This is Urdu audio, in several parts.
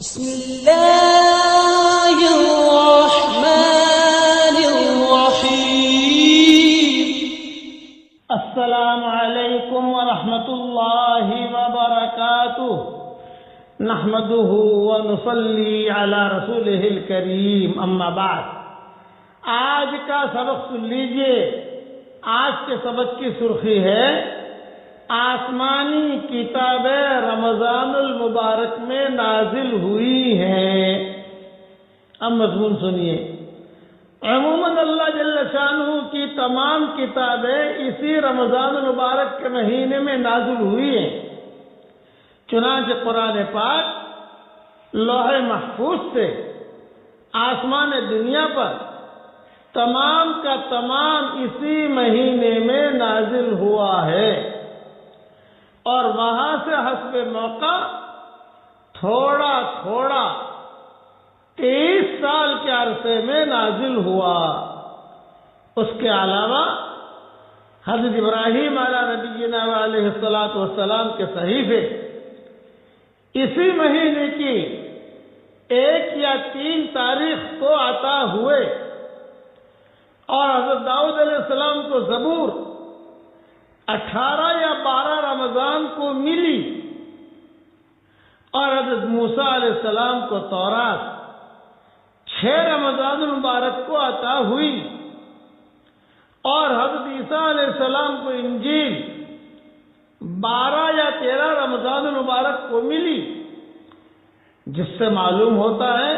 بسم الله الرحمن الرحيم. السلام علیکم ورحمۃ اللہ وبرکاتہ. نحمده ونصلي على رسوله الكريم. اما بعد. آج کا سبق سن لیجئے. آج کے سبق کی سرخی ہے آسمانی کتابیں رمضان المبارک میں نازل ہوئی ہیں. اب مضمون سنیے. عموماً اللہ جل شانہ کی تمام کتابیں اسی رمضان المبارک کے مہینے میں نازل ہوئی ہیں. چنانچہ قرآن پاک لوح محفوظ سے آسمان دنیا پر تمام کا تمام اسی مہینے میں نازل ہوا ہے، اور وہاں سے حسب موقع تھوڑا تھوڑا 23 سال کے عرصے میں نازل ہوا. اس کے علاوہ حضرت ابراہیم علیہ نبینا علیہ السلام کے صحیفے اسی مہینے کی 1 یا 3 تاریخ کو عطا ہوئے، اور حضرت داؤد علیہ السلام کو زبور 18 یا 12 رمضان کو ملی، اور حضرت موسیٰ علیہ السلام کو تورات 6 رمضان المبارک کو عطا ہوئی، اور حضرت عیسیٰ علیہ السلام کو انجیل 12 یا 13 رمضان المبارک کو ملی، جس سے معلوم ہوتا ہے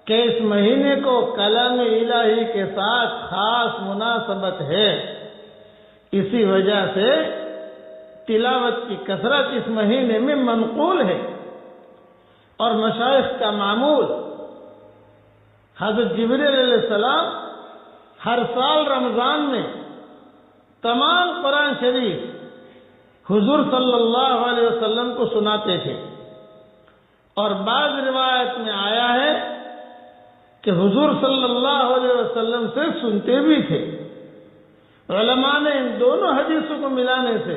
کہ اس مہینے کو کلام الہی کے ساتھ خاص مناسبت ہے. اسی وجہ سے تلاوت کی کثرت اس مہینے میں منقول ہے، اور مشائخ کا معمول حضرت جبریل علیہ السلام ہر سال رمضان میں تمام قرآن شریف حضور صلی اللہ علیہ وسلم کو سناتے تھے. اور بعض روایت میں آیا ہے کہ حضور صلی اللہ علیہ وسلم سے سنتے بھی تھے. علماء نے ان دونوں حدیثوں کو ملانے سے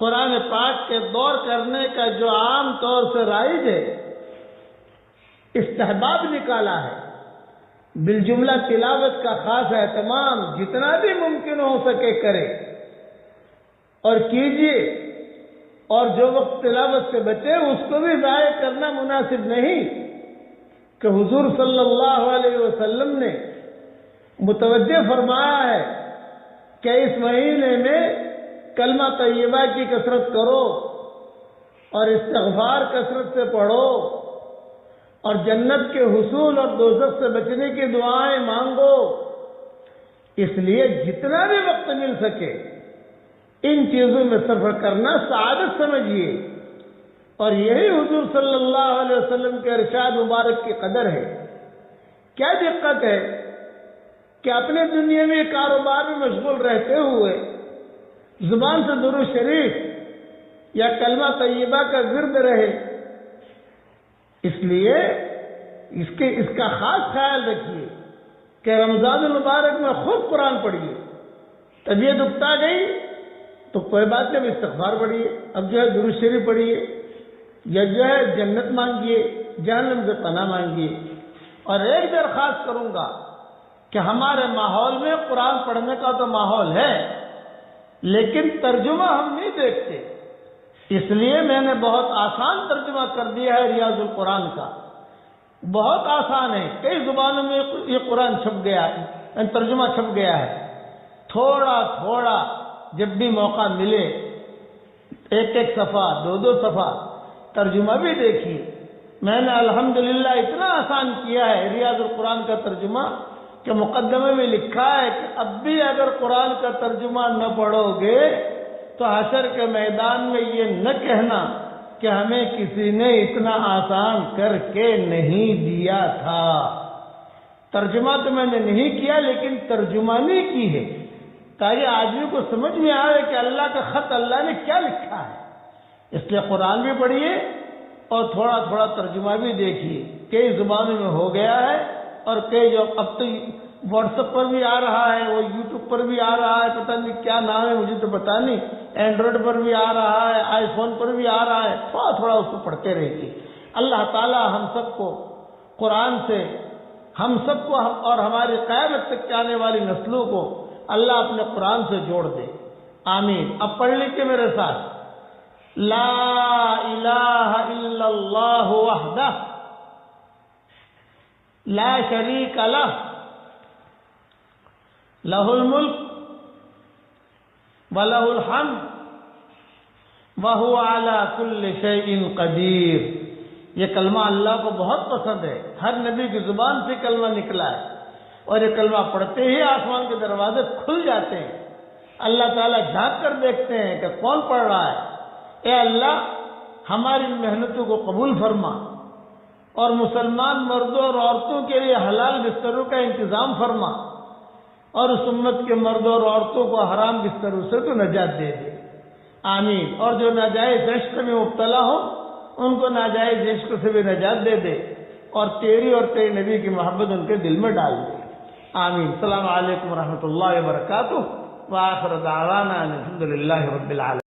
قرآن پاک کے دور کرنے کا جو عام طور سے رائج ہے استحباب نکالا ہے. بالجملہ تلاوت کا خاص اہتمام جتنا بھی ممکن ہو سکے کرے اور کیجیے، اور جو وقت تلاوت سے بچے اس کو بھی ضائع کرنا مناسب نہیں، کہ حضور صلی اللہ علیہ وسلم نے متوجہ فرمایا ہے کہ اس مہینے میں کلمہ طیبہ کی کثرت کرو، اور استغفار کثرت سے پڑھو، اور جنت کے حصول اور دوزخ سے بچنے کی دعائیں مانگو. اس لیے جتنا بھی وقت مل سکے ان چیزوں میں صرف کرنا سعادت سمجھیے، اور یہی حضور صلی اللہ علیہ وسلم کے ارشاد مبارک کی قدر ہے. کیا دقت ہے کہ اپنے دنیا میں کاروبار میں مشغول رہتے ہوئے زبان سے درود شریف یا کلمہ طیبہ کا ورد رہے. اس لیے اس کا خاص خیال رکھیے کہ رمضان المبارک میں خوب قرآن پڑھیے. طبیعت اکتا گئی تو کوئی بات نہیں، استغفار پڑھیے، اب جو ہے درود شریف پڑھیے، یا جو ہے جنت مانگیے، جہنم سے پناہ مانگیے. اور ایک درخواست کروں گا کہ ہمارے ماحول میں قرآن پڑھنے کا تو ماحول ہے، لیکن ترجمہ ہم نہیں دیکھتے. اس لیے میں نے بہت آسان ترجمہ کر دیا ہے ریاض القرآن کا. بہت آسان ہے، کئی زبانوں میں یہ قرآن چھپ گیا ہے، ترجمہ چھپ گیا ہے. تھوڑا تھوڑا جب بھی موقع ملے 1 صفحہ 2 صفحہ ترجمہ بھی دیکھیے. میں نے الحمدللہ اتنا آسان کیا ہے ریاض القرآن کا ترجمہ کہ مقدمے میں لکھا ہے کہ اب بھی اگر قرآن کا ترجمہ نہ پڑھو گے تو حشر کے میدان میں یہ نہ کہنا کہ ہمیں کسی نے اتنا آسان کر کے نہیں دیا تھا. ترجمہ تو میں نے نہیں کیا، لیکن ترجمانی کی ہے تاکہ آدمی کو سمجھ میں آئے کہ اللہ کا خط اللہ نے کیا لکھا ہے. اس لیے قرآن بھی پڑھیے اور تھوڑا تھوڑا ترجمہ بھی دیکھیے. کئی زبانوں میں ہو گیا ہے، اور کئی جو اب تو واٹس ایپ پر بھی آ رہا ہے، وہ یوٹیوب پر بھی آ رہا ہے، پتہ نہیں کیا نام ہے مجھے تو پتہ نہیں، اینڈرائڈ پر بھی آ رہا ہے، آئی فون پر بھی آ رہا ہے. تھوڑا تھوڑا اس کو پڑھتے رہیے. اللہ تعالی ہم سب کو قرآن سے، ہم سب کو اور ہماری قیامت تک کے آنے والی نسلوں کو اللہ اپنے قرآن سے جوڑ دے، آمین۔ اب پڑھ لیجیے میرے ساتھ، لا الہ الا اللہ وحدہ لا شریک لہ لہ الملک وَلَهُ الْحَمْدُ وَهُوَ عَلَى كُلِّ شَيْءٍ قَدِيرٌ۔ یہ کلمہ اللہ کو بہت پسند ہے، ہر نبی کی زبان سے کلمہ نکلا ہے، اور یہ کلمہ پڑھتے ہی آسمان کے دروازے کھل جاتے ہیں، اللہ تعالیٰ جھانک کر دیکھتے ہیں کہ کون پڑھ رہا ہے۔ اے اللہ ہماری محنتوں کو قبول فرما، اور مسلمان مردوں اور عورتوں کے لیے حلال بستروں کا انتظام فرما، اور اس امت کے مردوں اور عورتوں کو حرام بستروں سے تو نجات دے دے، آمین۔ اور جو ناجائز عشق میں مبتلا ہو ان کو ناجائز عشق سے بھی نجات دے دے، اور تیری اور تیرے نبی کی محبت ان کے دل میں ڈال دے، آمین۔ السلام علیکم ورحمۃ اللہ وبرکاتہ، وآخر دعوانا ان الحمد للہ رب العالمین۔